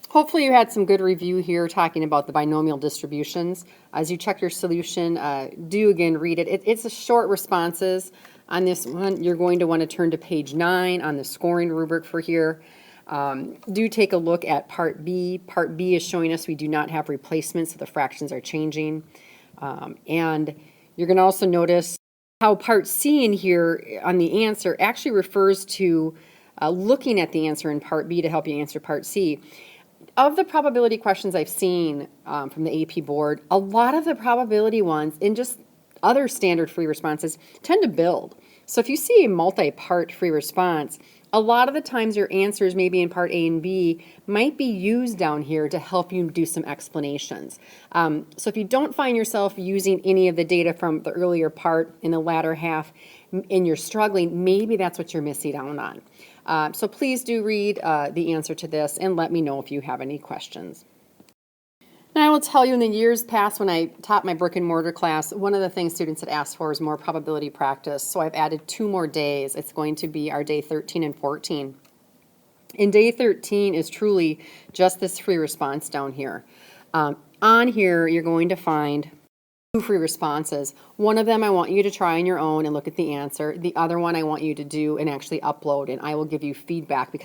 Hopefully you had some good review here talking about the binomial distributions. As you check your solution, do again read it. It's a short responses. On this one, you're going to want to turn to page 9 on the scoring rubric for here. Do take a look at Part B. Part B is showing us we do not have replacements, so the fractions are changing. And you're going to also notice how Part C in here on the answer actually refers to looking at the answer in Part B to help you answer Part C. Of the probability questions I've seen from the AP board, a lot of the probability ones and just other standard free responses tend to build. So if you see a multi-part free response, a lot of the times your answers maybe in part A and B might be used down here to help you do some explanations. So if you don't find yourself using any of the data from the earlier part in the latter half and you're struggling, maybe that's what you're missing out on. So please do read the answer to this and let me know if you have any questions. And I will tell you, in the years past when I taught my brick and mortar class, one of the things students had asked for is more probability practice. So I've added 2 more days. It's going to be our day 13 and 14. And day 13 is truly just this free response down here. On here, you're going to find 2 free responses. One of them I want you to try on your own and look at the answer. The other one I want you to do and actually upload, and I will give you feedback because